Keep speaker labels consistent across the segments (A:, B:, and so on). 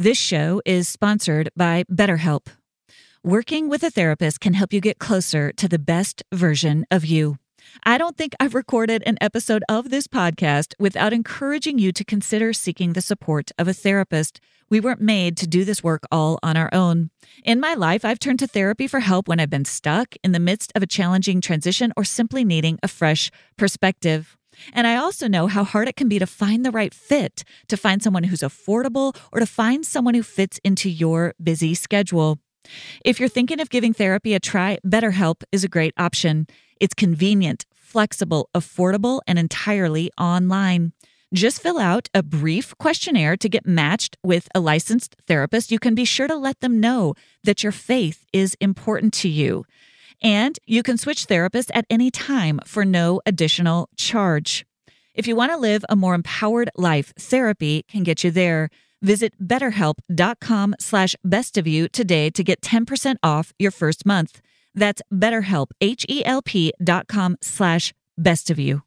A: This show is sponsored by BetterHelp. Working with a therapist can help you get closer to the best version of you. I don't think I've recorded an episode of this podcast without encouraging you to consider seeking the support of a therapist. We weren't made to do this work all on our own. In my life, I've turned to therapy for help when I've been stuck in the midst of a challenging transition or simply needing a fresh perspective. And I also know how hard it can be to find the right fit, to find someone who's affordable, or to find someone who fits into your busy schedule. If you're thinking of giving therapy a try, BetterHelp is a great option. It's convenient, flexible, affordable, and entirely online. Just fill out a brief questionnaire to get matched with a licensed therapist. You can be sure to let them know that your faith is important to you. And you can switch therapists at any time for no additional charge. If you want to live a more empowered life, therapy can get you there. Visit betterhelp.com/bestofyou today to get 10% off your first month. That's BetterHelp, HELP.com/bestofyou.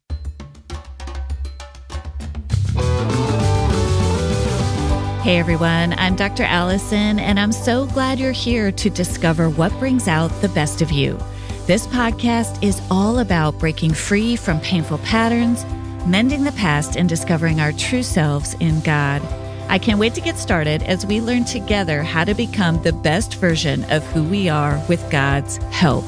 A: Hey everyone, I'm Dr. Alison, and I'm so glad you're here to discover what brings out the best of you. This podcast is all about breaking free from painful patterns, mending the past, and discovering our true selves in God. I can't wait to get started as we learn together how to become the best version of who we are with God's help.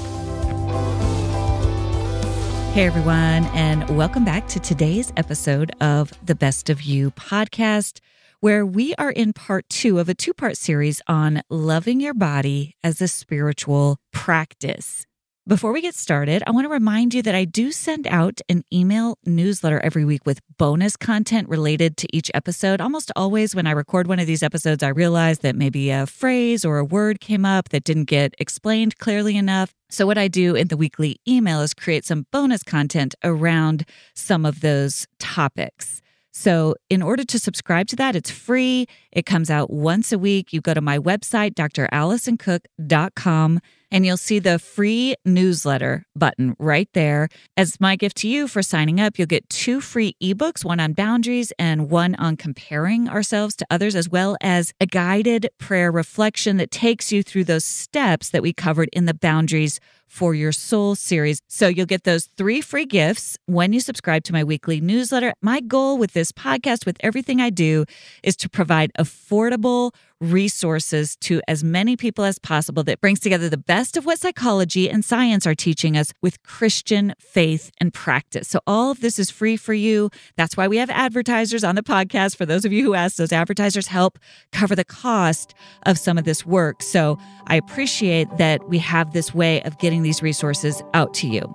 A: Hey everyone, and welcome back to today's episode of the Best of You podcast, where we are in part 2 of a 2-part series on loving your body as a spiritual practice. Before we get started, I want to remind you that I do send out an email newsletter every week with bonus content related to each episode. Almost always when I record one of these episodes, I realize that maybe a phrase or a word came up that didn't get explained clearly enough. So what I do in the weekly email is create some bonus content around some of those topics. So in order to subscribe to that, it's free. It comes out once a week. You go to my website, dralisoncook.com, and you'll see the free newsletter button right there. As my gift to you for signing up, you'll get 2 free ebooks, one on boundaries and one on comparing ourselves to others, as well as a guided prayer reflection that takes you through those steps that we covered in the Boundaries for Your Soul series. So you'll get those 3 free gifts when you subscribe to my weekly newsletter. My goal with this podcast, with everything I do, is to provide affordable resources to as many people as possible that brings together the best of what psychology and science are teaching us with Christian faith and practice. So all of this is free for you. That's why we have advertisers on the podcast. For those of you who ask, those advertisers help cover the cost of some of this work. So I appreciate that we have this way of getting these resources out to you.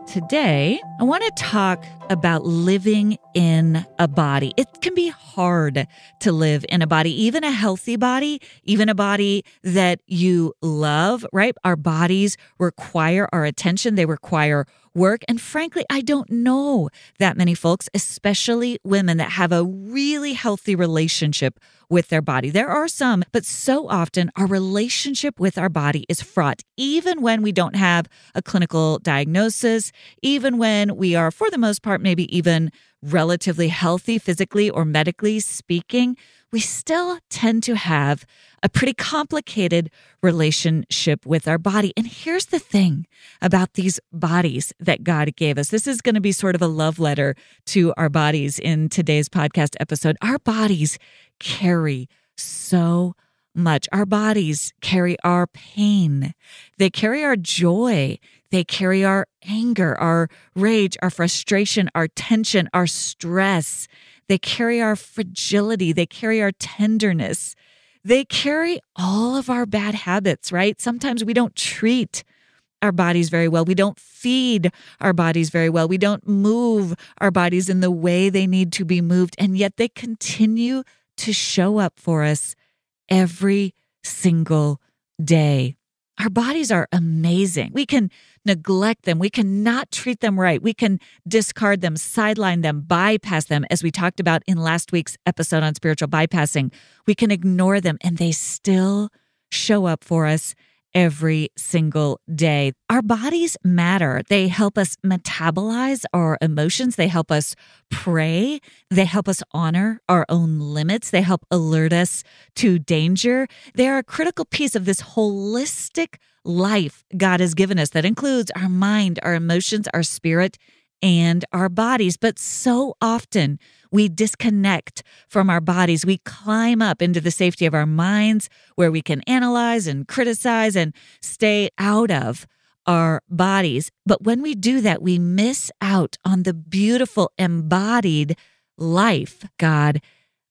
A: Today, I want to talk about living in a body. It can be hard to live in a body, even a healthy body, even a body that you love, right? Our bodies require our attention. They require work. And frankly, I don't know that many folks, especially women, that have a really healthy relationship with their body. There are some, but so often our relationship with our body is fraught, even when we don't have a clinical diagnosis, even when we are, for the most part, maybe even relatively healthy physically or medically speaking, we still tend to have a pretty complicated relationship with our body. And here's the thing about these bodies that God gave us. This is going to be sort of a love letter to our bodies in today's podcast episode. Our bodies carry so much. Our bodies carry our pain. They carry our joy. They carry our anger, our rage, our frustration, our tension, our stress. They carry our fragility. They carry our tenderness. They carry all of our bad habits, right? Sometimes we don't treat our bodies very well. We don't feed our bodies very well. We don't move our bodies in the way they need to be moved. And yet they continue to show up for us every single day. Our bodies are amazing. We can neglect them. We can not treat them right. We can discard them, sideline them, bypass them, as we talked about in last week's episode on spiritual bypassing. We can ignore them, and they still show up for us every single day. Our bodies matter. They help us metabolize our emotions. They help us pray. They help us honor our own limits. They help alert us to danger. They are a critical piece of this holistic life God has given us that includes our mind, our emotions, our spirit, and our bodies. But so often we disconnect from our bodies. We climb up into the safety of our minds where we can analyze and criticize and stay out of our bodies. But when we do that, we miss out on the beautiful embodied life God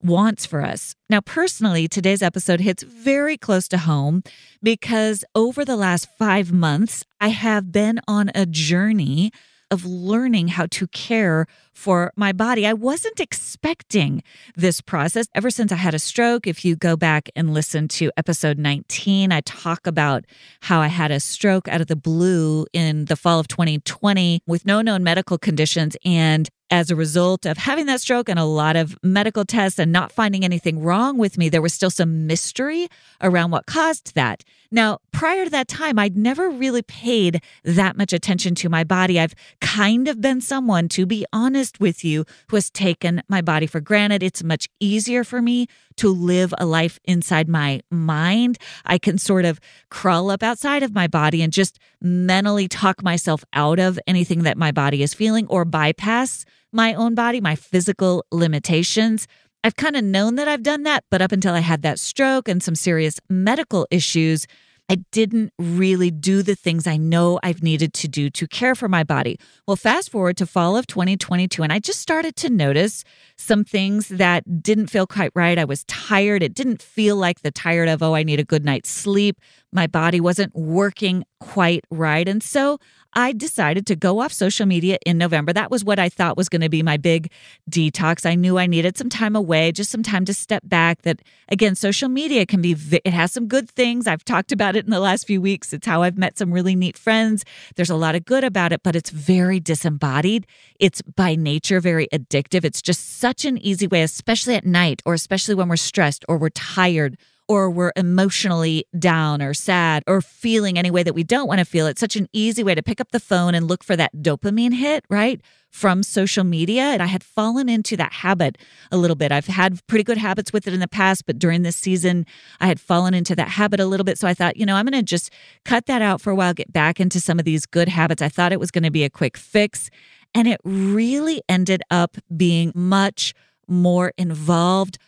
A: wants for us. Now, personally, today's episode hits very close to home because over the last 5 months, I have been on a journey of learning how to care for my body. I wasn't expecting this process ever since I had a stroke. If you go back and listen to episode 19, I talk about how I had a stroke out of the blue in the fall of 2020 with no known medical conditions. And as a result of having that stroke and a lot of medical tests and not finding anything wrong with me, there was still some mystery around what caused that. Now, prior to that time, I'd never really paid that much attention to my body. I've kind of been someone, to be honest with you, who has taken my body for granted. It's much easier for me to live a life inside my mind. I can sort of crawl up outside of my body and just mentally talk myself out of anything that my body is feeling or bypass my own body, my physical limitations. I've kind of known that I've done that, but up until I had that stroke and some serious medical issues, I didn't really do the things I know I've needed to do to care for my body. Well, fast forward to fall of 2022, and I just started to notice some things that didn't feel quite right. I was tired. It didn't feel like the tired of, I need a good night's sleep. My body wasn't working quite right. And so I decided to go off social media in November. That was what I thought was going to be my big detox. I knew I needed some time away, just some time to step back. That, again, social media can be, it has some good things. I've talked about it in the last few weeks. It's how I've met some really neat friends. There's a lot of good about it, but it's very disembodied. It's by nature very addictive. It's just such an easy way, especially at night, or especially when we're stressed or we're tired, or we're emotionally down or sad or feeling any way that we don't want to feel. It's such an easy way to pick up the phone and look for that dopamine hit, right, from social media. And I had fallen into that habit a little bit. I've had pretty good habits with it in the past, but during this season, I had fallen into that habit a little bit. So I thought, I'm going to just cut that out for a while, get back into some of these good habits. I thought it was going to be a quick fix. And it really ended up being much more involved.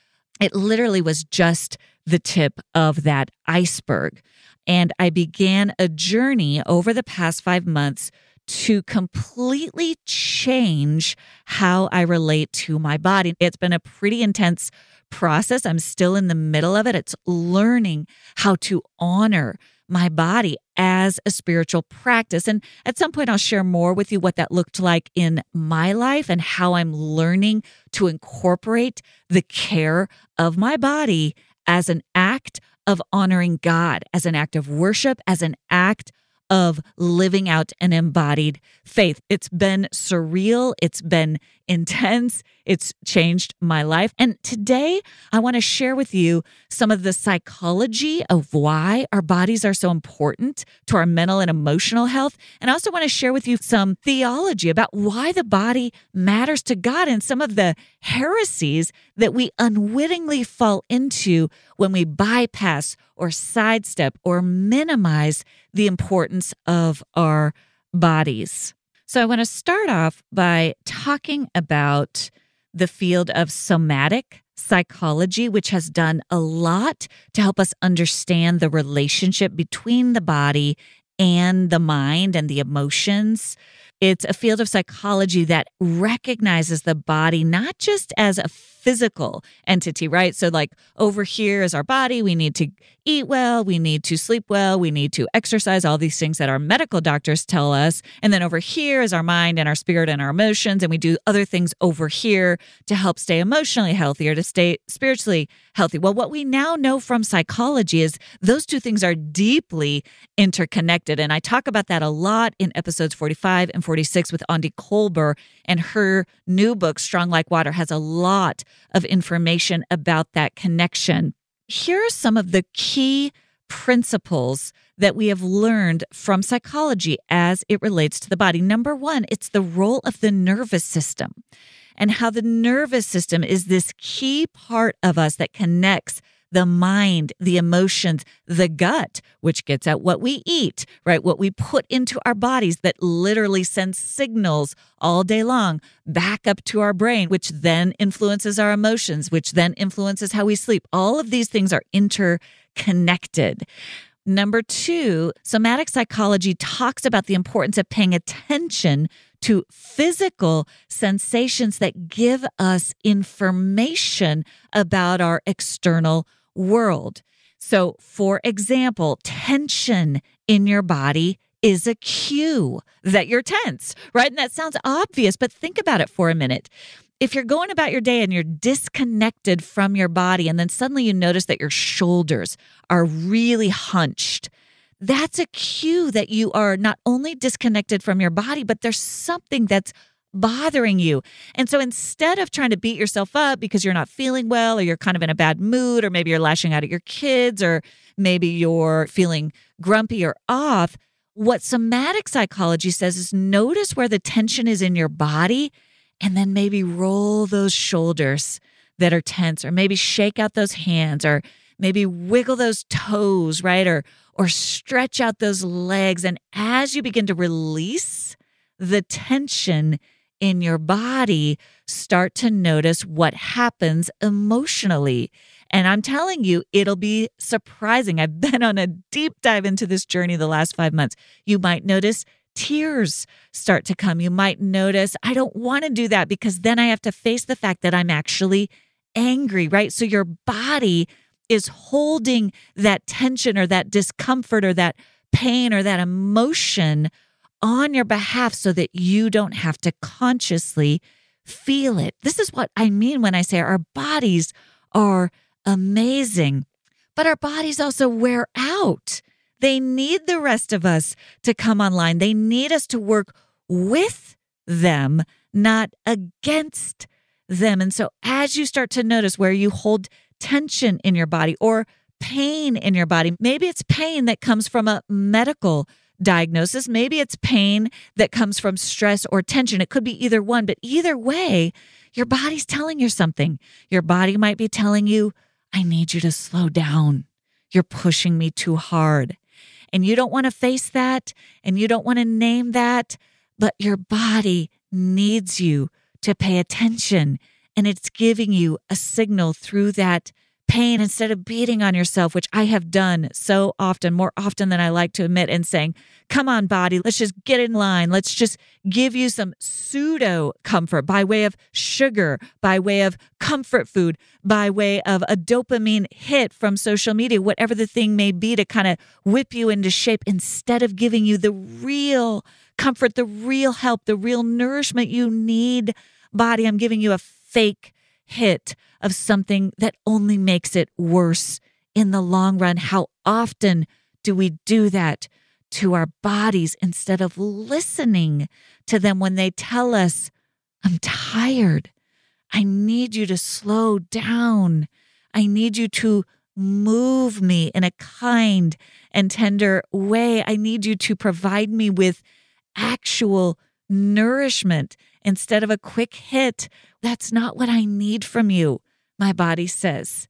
A: It literally was just the tip of that iceberg. And I began a journey over the past 5 months to completely change how I relate to my body. It's been a pretty intense process. I'm still in the middle of it. It's learning how to honor my body as a spiritual practice. And at some point, I'll share more with you what that looked like in my life and how I'm learning to incorporate the care of my body as an act of honoring God, as an act of worship, as an act of living out an embodied faith. It's been surreal. It's been intense. It's changed my life. And today I want to share with you some of the psychology of why our bodies are so important to our mental and emotional health. And I also want to share with you some theology about why the body matters to God and some of the heresies that we unwittingly fall into when we bypass or sidestep or minimize the importance of our bodies. So I want to start off by talking about the field of somatic psychology, which has done a lot to help us understand the relationship between the body and the mind and the emotions. It's a field of psychology that recognizes the body not just as a physical entity, right? So like over here is our body. We need to eat well. We need to sleep well. We need to exercise, all these things that our medical doctors tell us. And then over here is our mind and our spirit and our emotions. And we do other things over here to help stay emotionally healthy or to stay spiritually healthy. Well, what we now know from psychology is those two things are deeply interconnected. And I talk about that a lot in episodes 45 and 46 with Aundi Kolber, and her new book, Strong Like Water, has a lot of information about that connection. Here are some of the key principles that we have learned from psychology as it relates to the body. Number one, it's the role of the nervous system and how the nervous system is this key part of us that connects the mind, the emotions, the gut, which gets at what we eat, right? What we put into our bodies that literally sends signals all day long back up to our brain, which then influences our emotions, which then influences how we sleep. All of these things are interconnected. Number two, somatic psychology talks about the importance of paying attention to physical sensations that give us information about our external world. So, for example, tension in your body is a cue that you're tense, right? And that sounds obvious, but think about it for a minute. If you're going about your day and you're disconnected from your body, and then suddenly you notice that your shoulders are really hunched, that's a cue that you are not only disconnected from your body, but there's something that's bothering you. And so instead of trying to beat yourself up because you're not feeling well, or you're kind of in a bad mood, or maybe you're lashing out at your kids, or maybe you're feeling grumpy or off, what somatic psychology says is notice where the tension is in your body, and then maybe roll those shoulders that are tense, or maybe shake out those hands, or maybe wiggle those toes, right? Or stretch out those legs. And as you begin to release the tension in your body, start to notice what happens emotionally. And I'm telling you, it'll be surprising. I've been on a deep dive into this journey the last 5 months. You might notice tears start to come. You might notice, I don't want to do that because then I have to face the fact that I'm actually angry, right? So your body is holding that tension or that discomfort or that pain or that emotion on your behalf so that you don't have to consciously feel it. This is what I mean when I say our bodies are amazing, but our bodies also wear out. They need the rest of us to come online. They need us to work with them, not against them. And so as you start to notice where you hold tension in your body or pain in your body, maybe it's pain that comes from a medical diagnosis. Maybe it's pain that comes from stress or tension. It could be either one, but either way, your body's telling you something. Your body might be telling you, I need you to slow down. You're pushing me too hard. And you don't want to face that, and you don't want to name that, but your body needs you to pay attention. And it's giving you a signal through that pain instead of beating on yourself, which I have done so often, more often than I like to admit, and saying, come on, body, let's just get in line. Let's just give you some pseudo comfort by way of sugar, by way of comfort food, by way of a dopamine hit from social media, whatever the thing may be, to kind of whip you into shape instead of giving you the real comfort, the real help, the real nourishment you need. Body, I'm giving you a fake hit of something that only makes it worse in the long run. How often do we do that to our bodies instead of listening to them when they tell us, I'm tired. I need you to slow down. I need you to move me in a kind and tender way. I need you to provide me with actual nourishment instead of a quick hit. That's not what I need from you. My body says,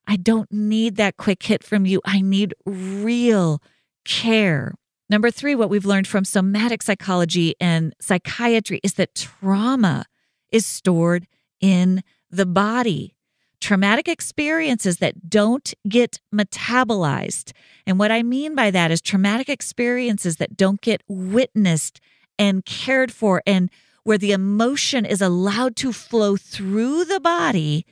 A: I don't need that quick hit from you. I need real care. Number 3, what we've learned from somatic psychology and psychiatry is that trauma is stored in the body. Traumatic experiences that don't get metabolized. And what I mean by that is traumatic experiences that don't get witnessed and cared for, and where the emotion is allowed to flow through the body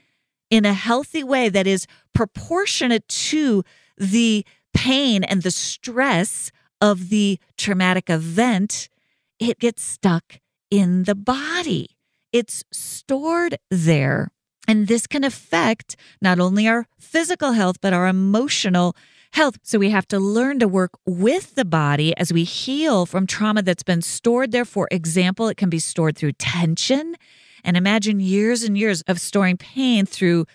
A: in a healthy way that is proportionate to the pain and the stress of the traumatic event, it gets stuck in the body. It's stored there. And this can affect not only our physical health, but our emotional health. So we have to learn to work with the body as we heal from trauma that's been stored there. For example, it can be stored through tension. And imagine years and years of storing pain through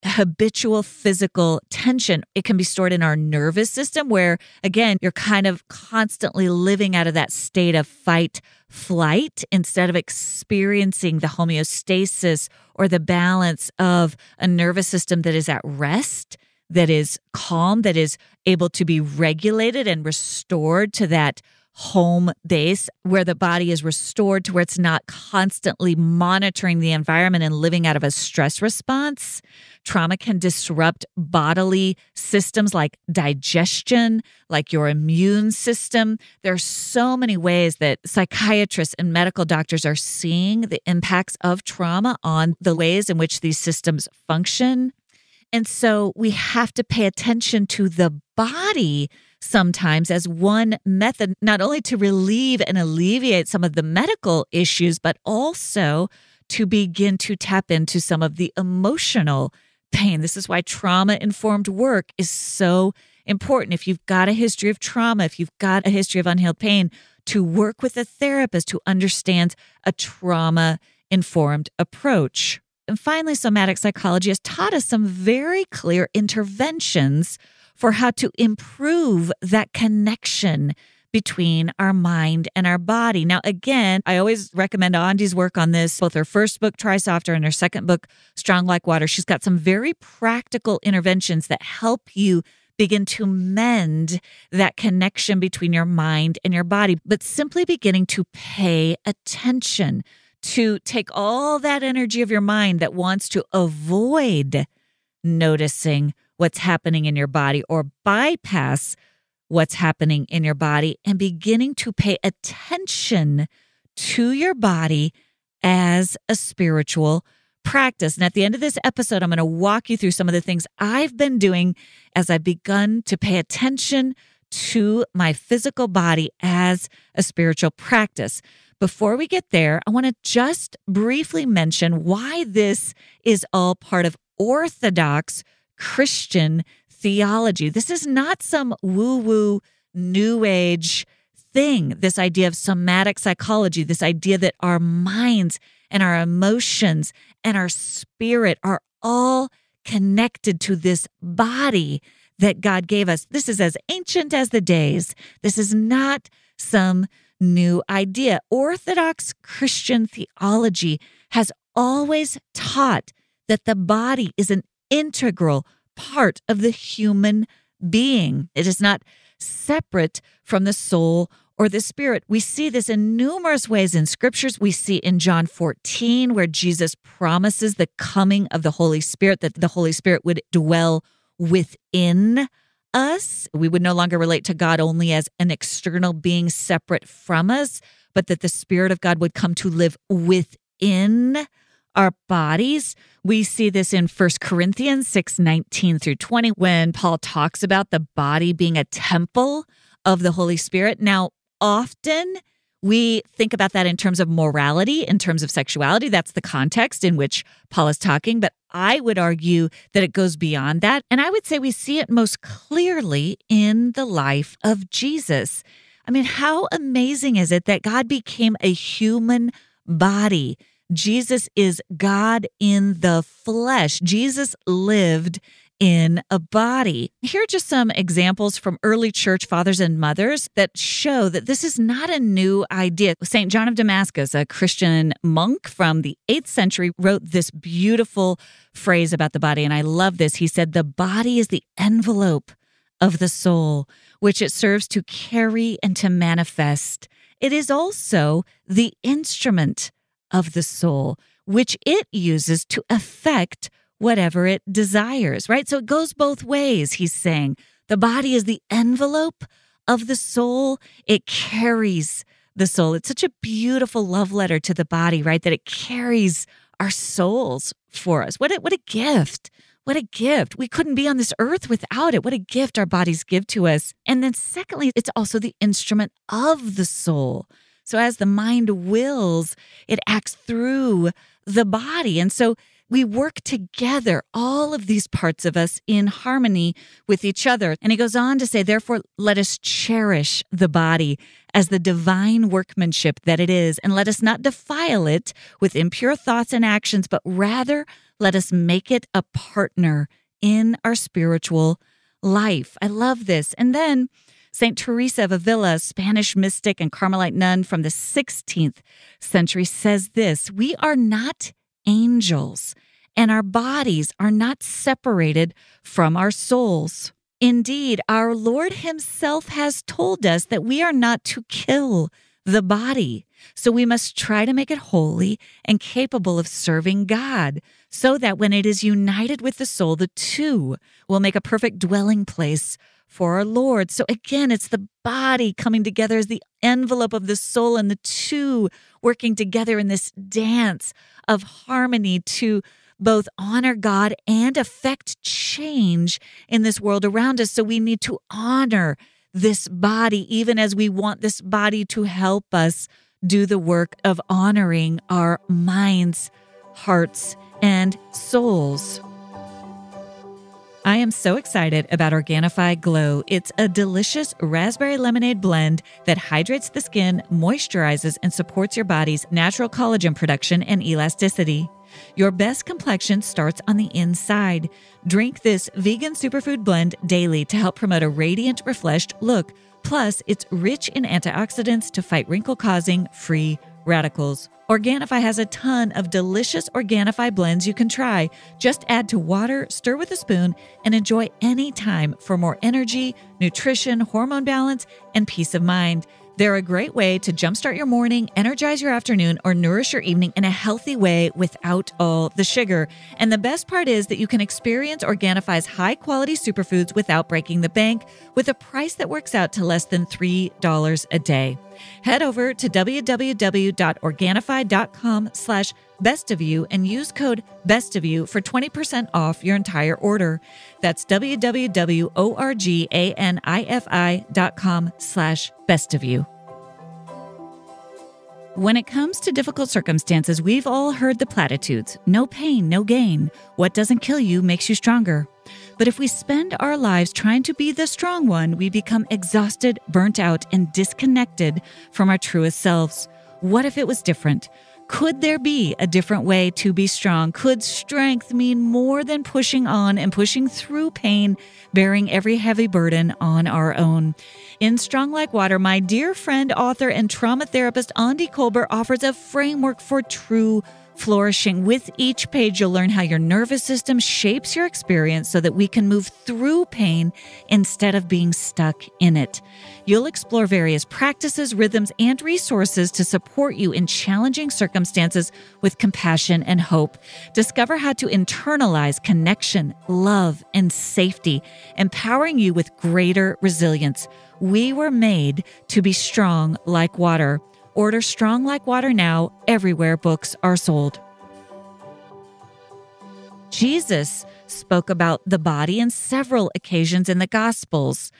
A: habitual physical tension. It can be stored in our nervous system where, again, you're kind of constantly living out of that state of fight, flight, instead of experiencing the homeostasis or the balance of a nervous system that is at rest, that is calm, that is able to be regulated and restored to that home base where the body is restored to where it's not constantly monitoring the environment and living out of a stress response. Trauma can disrupt bodily systems like digestion, like your immune system. There are so many ways that psychiatrists and medical doctors are seeing the impacts of trauma on the ways in which these systems function. And so we have to pay attention to the body sometimes as one method, not only to relieve and alleviate some of the medical issues, but also to begin to tap into some of the emotional pain. This is why trauma-informed work is so important. If you've got a history of trauma, if you've got a history of unhealed pain, to work with a therapist who understands a trauma-informed approach. And finally, somatic psychology has taught us some very clear interventions for how to improve that connection between our mind and our body. Now, again, I always recommend Aundi's work on this, both her first book, Try Softer, and her second book, Strong Like Water. She's got some very practical interventions that help you begin to mend that connection between your mind and your body, but simply beginning to pay attention, to take all that energy of your mind that wants to avoid noticing what's happening in your body or bypass what's happening in your body and beginning to pay attention to your body as a spiritual practice. And at the end of this episode, I'm going to walk you through some of the things I've been doing as I've begun to pay attention to my physical body as a spiritual practice. Before we get there, I want to just briefly mention why this is all part of Orthodox Christian theology. This is not some woo-woo, new age thing, this idea of somatic psychology, this idea that our minds and our emotions and our spirit are all connected to this body that God gave us. This is as ancient as the days. This is not some new idea. Orthodox Christian theology has always taught that the body is an integral part of the human being. It is not separate from the soul or the spirit. We see this in numerous ways in scriptures. We see in John 14, where Jesus promises the coming of the Holy Spirit, that the Holy Spirit would dwell within us. We would no longer relate to God only as an external being separate from us, but that the Spirit of God would come to live within our bodies. We see this in 1 Corinthians 6:19 through 20, when Paul talks about the body being a temple of the Holy Spirit. Now, often we think about that in terms of morality, in terms of sexuality. That's the context in which Paul is talking. But I would argue that it goes beyond that. And I would say we see it most clearly in the life of Jesus. I mean, how amazing is it that God became a human body? Jesus is God in the flesh. Jesus lived in a body. Here are just some examples from early church fathers and mothers that show that this is not a new idea. St. John of Damascus, a Christian monk from the 8th century, wrote this beautiful phrase about the body, and I love this. He said, "The body is the envelope of the soul, which it serves to carry and to manifest. It is also the instrument of the soul, which it uses to affect whatever it desires," right? So it goes both ways, he's saying. The body is the envelope of the soul. It carries the soul. It's such a beautiful love letter to the body, right? That it carries our souls for us. What a gift. What a gift. We couldn't be on this earth without it. What a gift our bodies give to us. And then secondly, it's also the instrument of the soul. So as the mind wills, it acts through the body. And so we work together, all of these parts of us in harmony with each other. And he goes on to say, "Therefore, let us cherish the body as the divine workmanship that it is, and let us not defile it with impure thoughts and actions, but rather Let us make it a partner in our spiritual life. I love this. And then St. Teresa of Avila, Spanish mystic and Carmelite nun from the 16th century, says this: we are not angels, and our bodies are not separated from our souls. Indeed, our Lord himself has told us that we are not to kill the body. So we must try to make it holy and capable of serving God, so that when it is united with the soul, the two will make a perfect dwelling place for our Lord. So again, it's the body coming together as the envelope of the soul, and the two working together in this dance of harmony to both honor God and affect change in this world around us. So we need to honor this body, even as we want this body to help us do the work of honoring our minds, hearts, and souls. I am so excited about Organifi Glow. It's a delicious raspberry lemonade blend that hydrates the skin, moisturizes, and supports your body's natural collagen production and elasticity. Your best complexion starts on the inside. Drink this vegan superfood blend daily to help promote a radiant, refreshed look. Plus, it's rich in antioxidants to fight wrinkle-causing free radicals. Organifi has a ton of delicious Organifi blends you can try. Just add to water, stir with a spoon, and enjoy any time for more energy, nutrition, hormone balance, and peace of mind. They're a great way to jumpstart your morning, energize your afternoon, or nourish your evening in a healthy way without all the sugar. And the best part is that you can experience Organifi's high-quality superfoods without breaking the bank, with a price that works out to less than $3 a day. Head over to www.organifi.com/bestofyou and use code bestofyou for 20% off your entire order. That's www.organifi.com/bestofyou. When it comes to difficult circumstances, we've all heard the platitudes: no pain, no gain. What doesn't kill you makes you stronger. But if we spend our lives trying to be the strong one, we become exhausted, burnt out, and disconnected from our truest selves. What if it was different? Could there be a different way to be strong? Could strength mean more than pushing on and pushing through pain, bearing every heavy burden on our own? In Strong Like Water, my dear friend, author, and trauma therapist Aundi Kolber offers a framework for true flourishing. With each page, you'll learn how your nervous system shapes your experience so that we can move through pain instead of being stuck in it. You'll explore various practices, rhythms, and resources to support you in challenging circumstances with compassion and hope. Discover how to internalize connection, love, and safety, empowering you with greater resilience. We were made to be strong like water. Order Strong Like Water now, everywhere books are sold. Jesus spoke about the body in several occasions in the Gospels.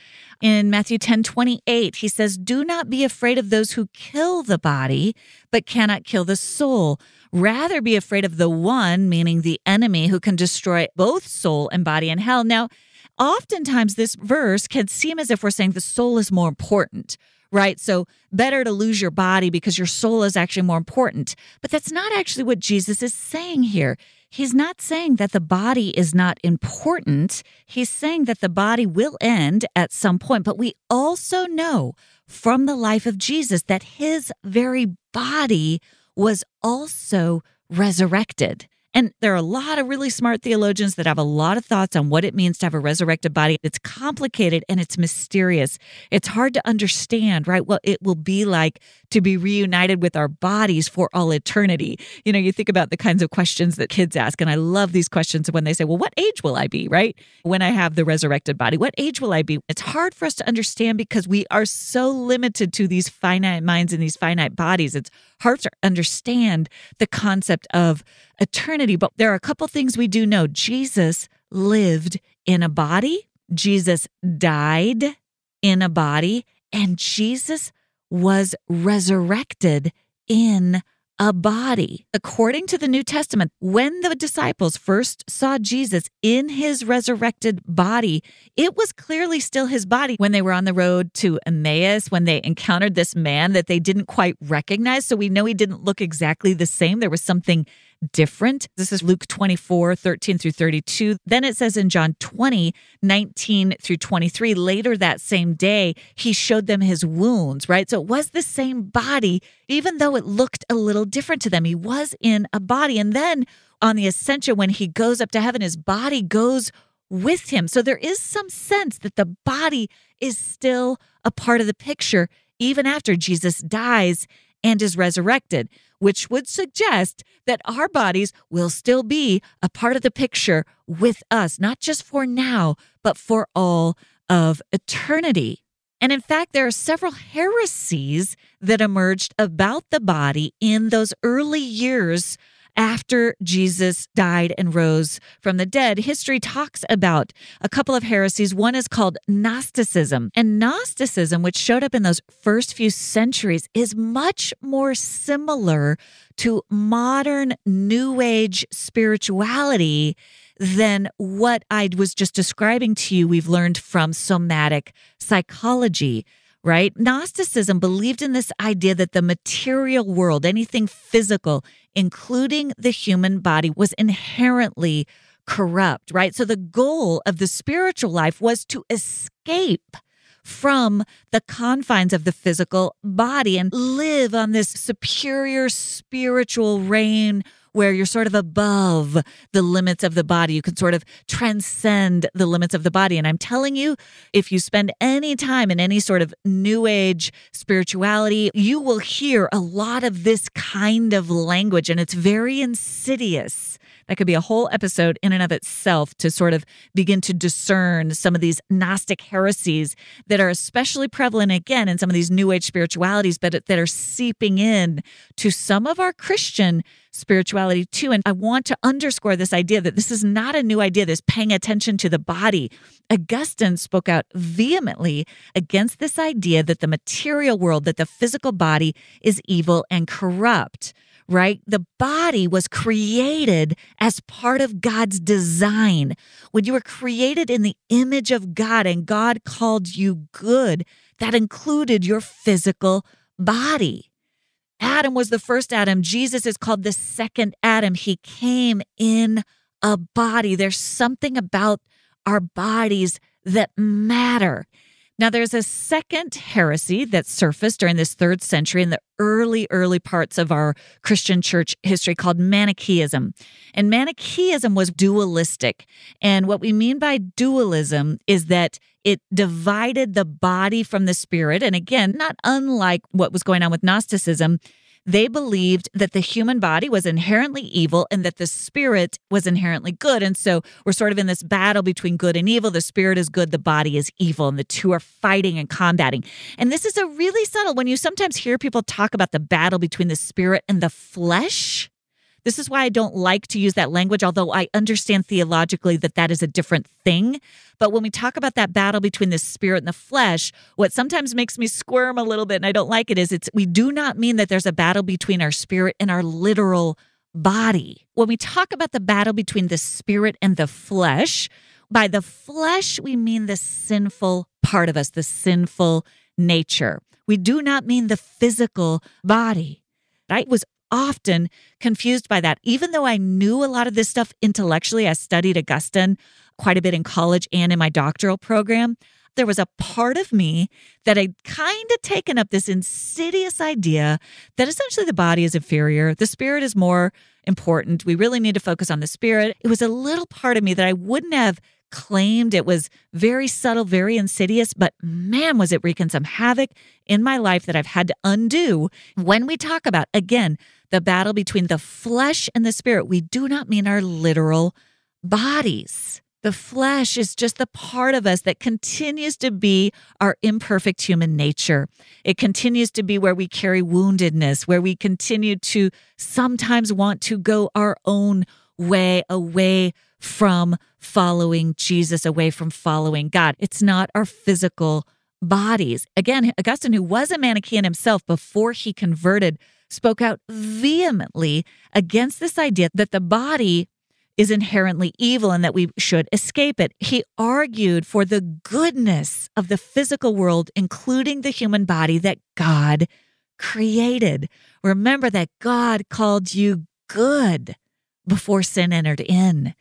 A: In Matthew 10:28, he says, "Do not be afraid of those who kill the body, but cannot kill the soul. Rather be afraid of the one," meaning the enemy, "who can destroy both soul and body in hell." Now, oftentimes this verse can seem as if we're saying the soul is more important, right? So better to lose your body because your soul is actually more important. But that's not actually what Jesus is saying here. He's not saying that the body is not important. He's saying that the body will end at some point. But we also know from the life of Jesus that his very body was also resurrected. And there are a lot of really smart theologians that have a lot of thoughts on what it means to have a resurrected body. It's complicated and it's mysterious. It's hard to understand, right? What it will be like to be reunited with our bodies for all eternity. You know, you think about the kinds of questions that kids ask, and I love these questions when they say, well, what age will I be, right? When I have the resurrected body, what age will I be? It's hard for us to understand because we are so limited to these finite minds and these finite bodies. It's hard to understand the concept of eternity. But there are a couple things we do know. Jesus lived in a body. Jesus died in a body. And Jesus was resurrected in a body. According to the New Testament, when the disciples first saw Jesus in his resurrected body, it was clearly still his body. When they were on the road to Emmaus, when they encountered this man that they didn't quite recognize, so we know he didn't look exactly the same. There was something different. This is Luke 24:13-32. Then it says in John 20:19-23, later that same day, he showed them his wounds, right? So it was the same body, even though it looked a little different to them. He was in a body. And then on the ascension, when he goes up to heaven, his body goes with him. So there is some sense that the body is still a part of the picture, even after Jesus dies and is resurrected, which would suggest that our bodies will still be a part of the picture with us, not just for now, but for all of eternity. And in fact, there are several heresies that emerged about the body in those early years after Jesus died and rose from the dead. History talks about a couple of heresies. One is called Gnosticism. And Gnosticism, which showed up in those first few centuries, is much more similar to modern New Age spirituality than what I was just describing to you we've learned from somatic psychology. Right? Gnosticism believed in this idea that the material world, anything physical, including the human body, was inherently corrupt, right? So the goal of the spiritual life was to escape from the confines of the physical body and live on this superior spiritual reign where you're sort of above the limits of the body. You can sort of transcend the limits of the body. And I'm telling you, if you spend any time in any sort of New Age spirituality, you will hear a lot of this kind of language, and it's very insidious. That could be a whole episode in and of itself to sort of begin to discern some of these Gnostic heresies that are especially prevalent, again, in some of these New Age spiritualities, but that are seeping in to some of our Christian spirituality too. And I want to underscore this idea that this is not a new idea, this paying attention to the body. Augustine spoke out vehemently against this idea that the material world, that the physical body is evil and corrupt. Right? The body was created as part of God's design. When you were created in the image of God and God called you good, that included your physical body. Adam was the first Adam. Jesus is called the second Adam. He came in a body. There's something about our bodies that matter. Now, there's a second heresy that surfaced during this 3rd century in the early parts of our Christian church history called Manichaeism. And Manichaeism was dualistic. And what we mean by dualism is that it divided the body from the spirit. And again, not unlike what was going on with Gnosticism, they believed that the human body was inherently evil and that the spirit was inherently good. And so we're sort of in this battle between good and evil. The spirit is good, the body is evil, and the two are fighting and combating. And this is a really subtle, when you sometimes hear people talk about the battle between the spirit and the flesh. This is why I don't like to use that language, although I understand theologically that that is a different thing. But when we talk about that battle between the spirit and the flesh, what sometimes makes me squirm a little bit, and I don't like it, is we do not mean that there's a battle between our spirit and our literal body. When we talk about the battle between the spirit and the flesh, by the flesh, we mean the sinful part of us, the sinful nature. We do not mean the physical body. I was often confused by that. Even though I knew a lot of this stuff intellectually, I studied Augustine quite a bit in college and in my doctoral program, there was a part of me that had kind of taken up this insidious idea that essentially the body is inferior, the spirit is more important, we really need to focus on the spirit. It was a little part of me that I wouldn't have claimed. It was very subtle, very insidious, but man, was it wreaking some havoc in my life that I've had to undo. When we talk about, again, the battle between the flesh and the spirit, we do not mean our literal bodies. The flesh is just the part of us that continues to be our imperfect human nature. It continues to be where we carry woundedness, where we continue to sometimes want to go our own way, away from following Jesus, away from following God. It's not our physical bodies. Again, Augustine, who was a Manichaean himself before he converted, spoke out vehemently against this idea that the body is inherently evil and that we should escape it. He argued for the goodness of the physical world, including the human body that God created. Remember that God called you good. before sin entered in.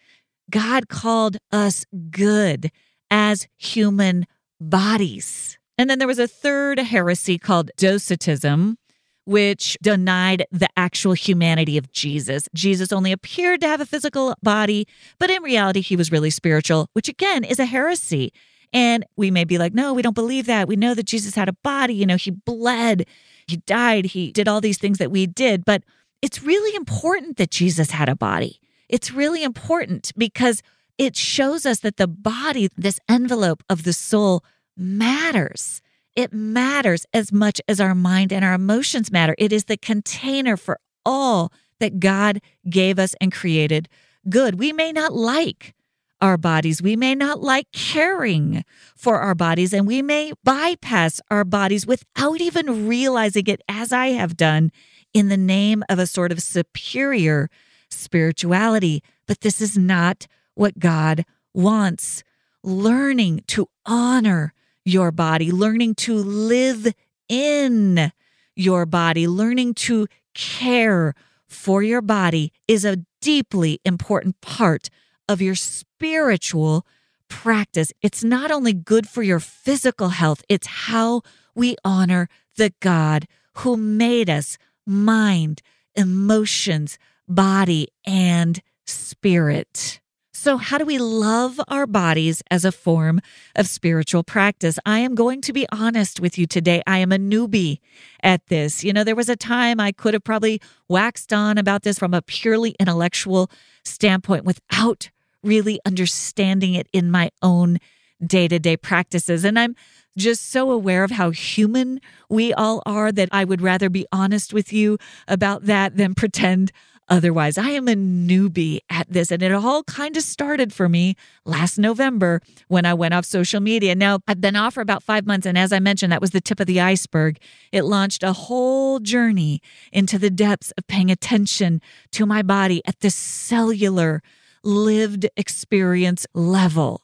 A: God called us good as human bodies. And then there was a third heresy called Docetism, which denied the actual humanity of Jesus. Jesus only appeared to have a physical body, but in reality, he was really spiritual, which again is a heresy. And we may be like, no, we don't believe that. We know that Jesus had a body. He bled, he died, he did all these things that we did. But it's really important that Jesus had a body. It's really important because it shows us that the body, this envelope of the soul, matters. It matters as much as our mind and our emotions matter. It is the container for all that God gave us and created good. We may not like our bodies. We may not like caring for our bodies, and we may bypass our bodies without even realizing it, as I have done, in the name of a sort of superior spirituality. But this is not what God wants. Learning to honor your body, learning to live in your body, learning to care for your body is a deeply important part of your spiritual practice. It's not only good for your physical health, it's how we honor the God who made us, mind, emotions, body, and spirit. So how do we love our bodies as a form of spiritual practice? I am going to be honest with you today. I am a newbie at this. There was a time I could have probably waxed on about this from a purely intellectual standpoint without really understanding it in my own day-to-day practices. And I'm just so aware of how human we all are that I would rather be honest with you about that than pretend otherwise. I am a newbie at this, and it all kind of started for me last November when I went off social media. Now, I've been off for about 5 months, and as I mentioned, that was the tip of the iceberg. It launched a whole journey into the depths of paying attention to my body at the cellular, lived experience level.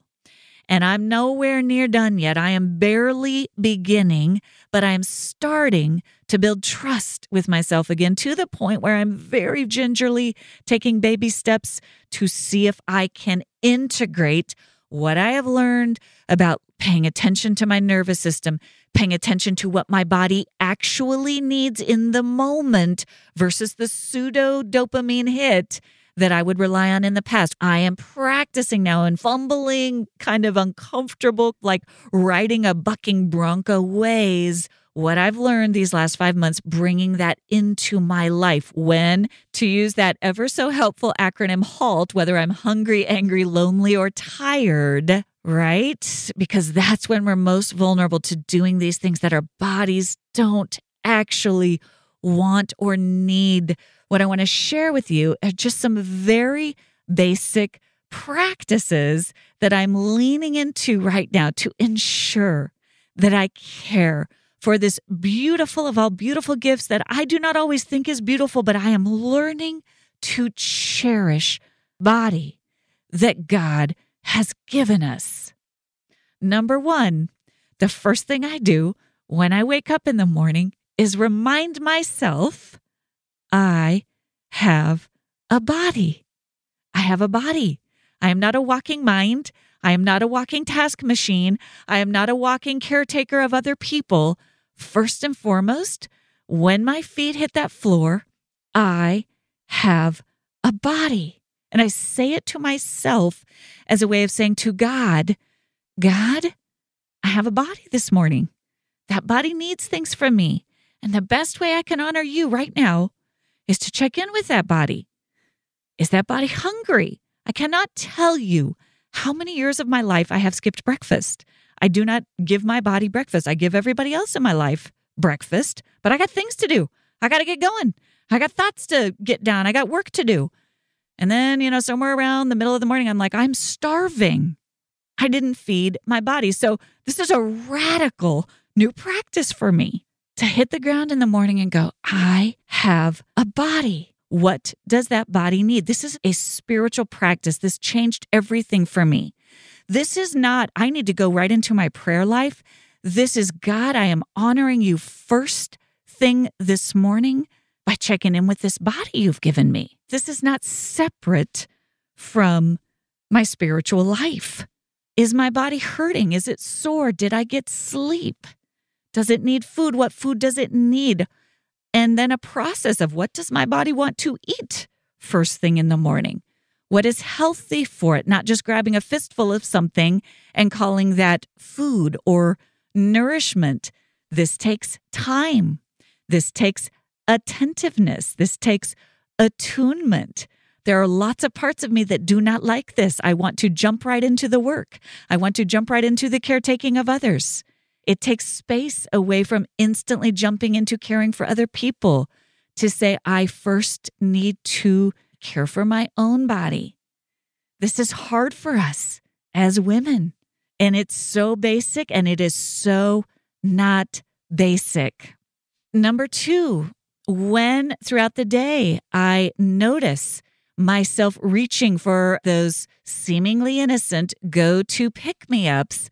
A: And I'm nowhere near done yet. I am barely beginning, but I'm starting to build trust with myself again to the point where I'm very gingerly taking baby steps to see if I can integrate what I have learned about paying attention to my nervous system, paying attention to what my body actually needs in the moment versus the pseudo dopamine hit that I would rely on in the past. I am practicing now and fumbling, kind of uncomfortable, like riding a bucking bronco ways. What I've learned these last 5 months, bringing that into my life when to use that ever so helpful acronym HALT, whether I'm hungry, angry, lonely, or tired, right? Because that's when we're most vulnerable to doing these things that our bodies don't actually want or need. What I want to share with you are just some very basic practices that I'm leaning into right now to ensure that I care for this beautiful of all beautiful gifts that I do not always think is beautiful, but I am learning to cherish body that God has given us. Number one, the first thing I do when I wake up in the morning is remind myself I have a body. I have a body. I am not a walking mind. I am not a walking task machine. I am not a walking caretaker of other people. First and foremost, when my feet hit that floor, I have a body. And I say it to myself as a way of saying to God, God, I have a body this morning. That body needs things from me. And the best way I can honor you right now is to check in with that body. Is that body hungry? I cannot tell you how many years of my life I have skipped breakfast. I do not give my body breakfast. I give everybody else in my life breakfast, but I got things to do. I got to get going. I got thoughts to get down. I got work to do. And then, somewhere around the middle of the morning, I'm like, I'm starving. I didn't feed my body. So this is a radical new practice for me to hit the ground in the morning and go, I have a body. What does that body need? This is a spiritual practice. This changed everything for me. This is not, I need to go right into my prayer life. This is, God, I am honoring you first thing this morning by checking in with this body you've given me. this is not separate from my spiritual life. Is my body hurting? Is it sore? Did I get sleep? Does it need food? What food does it need? And then a process of what does my body want to eat first thing in the morning? What is healthy for it? Not just grabbing a fistful of something and calling that food or nourishment. This takes time. This takes attentiveness. This takes attunement. There are lots of parts of me that do not like this. I want to jump right into the work. I want to jump right into the caretaking of others. It takes space away from instantly jumping into caring for other people to say, I first need to care for my own body. This is hard for us as women. And it's so basic, and it is so not basic. Number 2, when throughout the day I notice myself reaching for those seemingly innocent go-to pick-me-ups,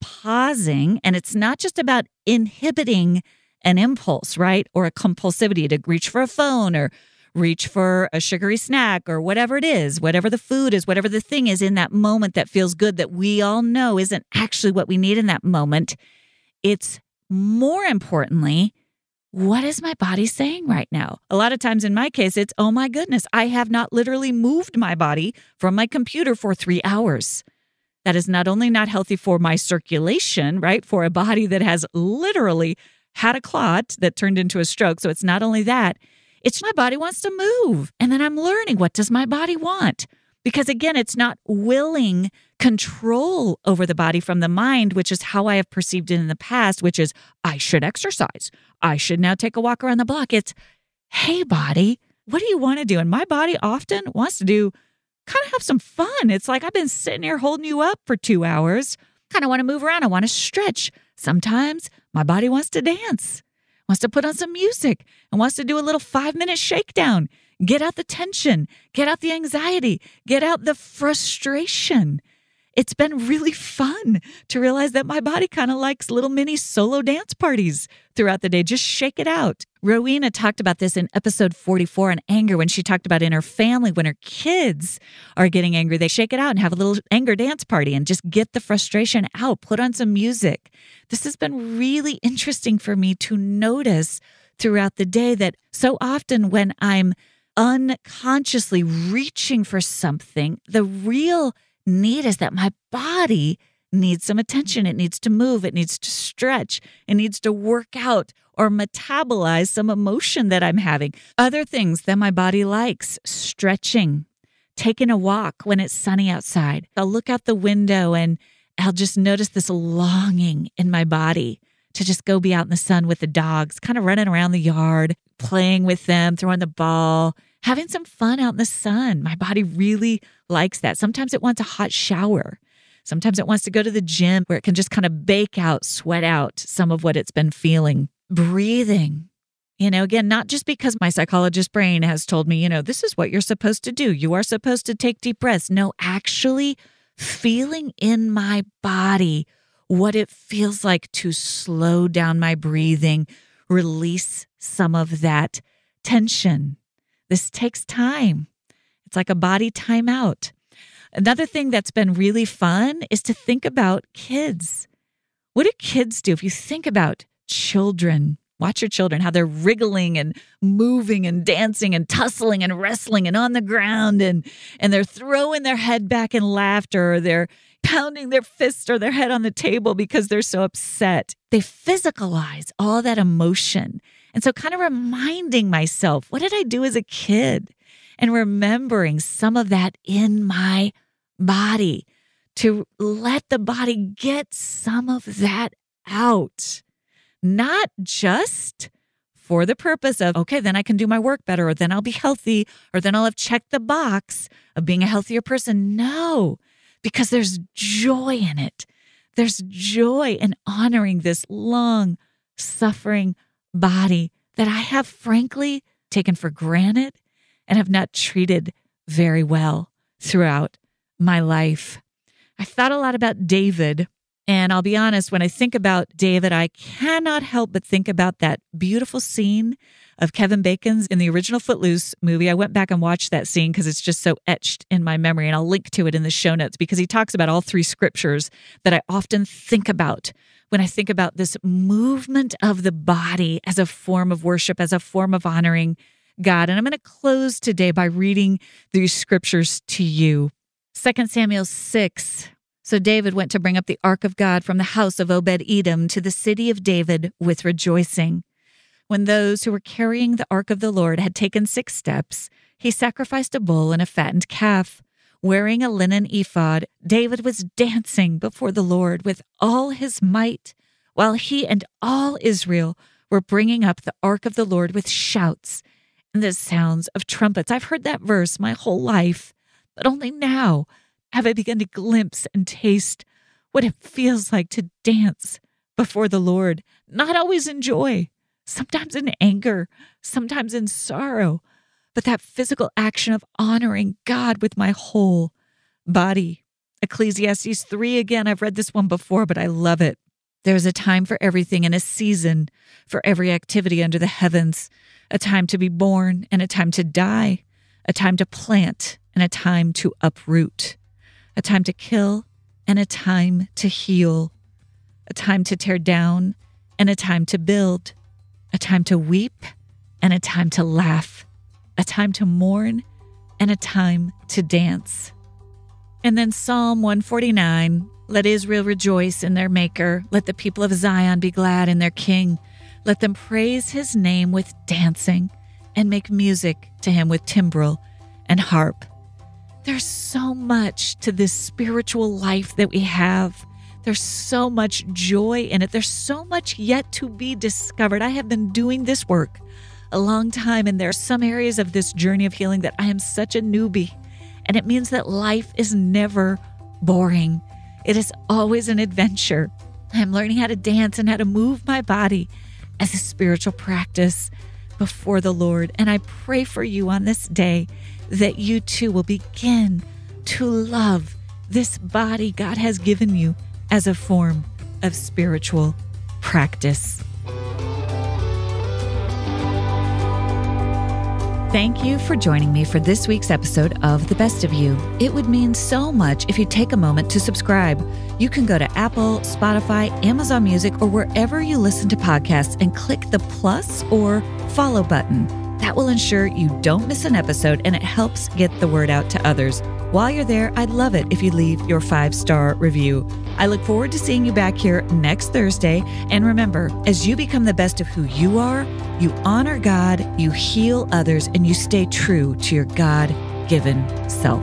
A: pausing, and it's not just about inhibiting an impulse, right? Or a compulsivity to reach for a phone or reach for a sugary snack or whatever it is, whatever the food is, whatever the thing is in that moment that feels good that we all know isn't actually what we need in that moment. It's more importantly, what is my body saying right now? A lot of times in my case, it's, oh my goodness, I have not literally moved my body from my computer for 3 hours. That is not only not healthy for my circulation, right? For a body that has literally had a clot that turned into a stroke. So it's not only that, it's my body wants to move. And then I'm learning, what does my body want? Because again, it's not willing control over the body from the mind, which is how I have perceived it in the past, which is I should exercise. I should now take a walk around the block. It's, hey, body, what do you want to do? And my body often wants to do kind of have some fun. It's like, I've been sitting here holding you up for 2 hours. Kind of want to move around. I want to stretch. Sometimes my body wants to dance, wants to put on some music, and wants to do a little 5-minute shakedown. Get out the tension, get out the anxiety, get out the frustration. It's been really fun to realize that my body kind of likes little mini solo dance parties throughout the day. Just shake it out. Rowena talked about this in episode 44 on anger when she talked about in her family, when her kids are getting angry, they shake it out and have a little anger dance party and just get the frustration out, put on some music. This has been really interesting for me to notice throughout the day that so often when I'm unconsciously reaching for something, the real need is that my body needs some attention. It needs to move. It needs to stretch. It needs to work out or metabolize some emotion that I'm having. Other things that my body likes, stretching, taking a walk when it's sunny outside. I'll look out the window and I'll just notice this longing in my body to just go be out in the sun with the dogs, kind of running around the yard, playing with them, throwing the ball, having some fun out in the sun. My body really likes that. Sometimes it wants a hot shower. Sometimes it wants to go to the gym where it can just kind of bake out, sweat out some of what it's been feeling. Breathing. Again, not just because my psychologist brain has told me, this is what you're supposed to do. You are supposed to take deep breaths. No, actually feeling in my body what it feels like to slow down my breathing, release some of that tension. This takes time. It's like a body timeout. Another thing that's been really fun is to think about kids. What do kids do? If you think about children, watch your children, how they're wriggling and moving and dancing and tussling and wrestling and on the ground and they're throwing their head back in laughter, or they're pounding their fist or their head on the table because they're so upset. They physicalize all that emotion. And so kind of reminding myself, what did I do as a kid? And remembering some of that in my body, to let the body get some of that out. Not just for the purpose of, okay, then I can do my work better, or then I'll be healthy, or then I'll have checked the box of being a healthier person. No, because there's joy in it. There's joy in honoring this long, suffering body that I have, frankly, taken for granted and have not treated very well throughout my life. I thought a lot about David And I'll be honest, when I think about David, I cannot help but think about that beautiful scene of Kevin Bacon's in the original Footloose movie. I went back and watched that scene because it's just so etched in my memory, and I'll link to it in the show notes because he talks about all three scriptures that I often think about when I think about this movement of the body as a form of worship, as a form of honoring God. And I'm going to close today by reading these scriptures to you. 2 Samuel 6. So David went to bring up the ark of God from the house of Obed-Edom to the city of David with rejoicing. When those who were carrying the ark of the Lord had taken 6 steps, he sacrificed a bull and a fattened calf. Wearing a linen ephod, David was dancing before the Lord with all his might, while he and all Israel were bringing up the ark of the Lord with shouts and the sounds of trumpets. I've heard that verse my whole life, but only now have I begun to glimpse and taste what it feels like to dance before the Lord, not always in joy, sometimes in anger, sometimes in sorrow, but that physical action of honoring God with my whole body. Ecclesiastes 3, again, I've read this one before, but I love it. There's a time for everything and a season for every activity under the heavens, a time to be born and a time to die, a time to plant and a time to uproot, a time to kill and a time to heal, a time to tear down and a time to build, a time to weep and a time to laugh, a time to mourn and a time to dance. And then Psalm 149, let Israel rejoice in their Maker. Let the people of Zion be glad in their King. Let them praise his name with dancing and make music to him with timbrel and harp. There's so much to this spiritual life that we have. There's so much joy in it. There's so much yet to be discovered. I have been doing this work a long time, and there are some areas of this journey of healing that I am such a newbie. And it means that life is never boring. It is always an adventure. I'm learning how to dance and how to move my body as a spiritual practice before the Lord. And I pray for you on this day that you too will begin to love this body God has given you as a form of spiritual practice. Thank you for joining me for this week's episode of The Best of You. It would mean so much if you take a moment to subscribe. You can go to Apple, Spotify, Amazon Music, or wherever you listen to podcasts and click the plus or follow button. That will ensure you don't miss an episode, and it helps get the word out to others. While you're there, I'd love it if you leave your 5-star review. I look forward to seeing you back here next Thursday. And remember, as you become the best of who you are, you honor God, you heal others, and you stay true to your God-given self.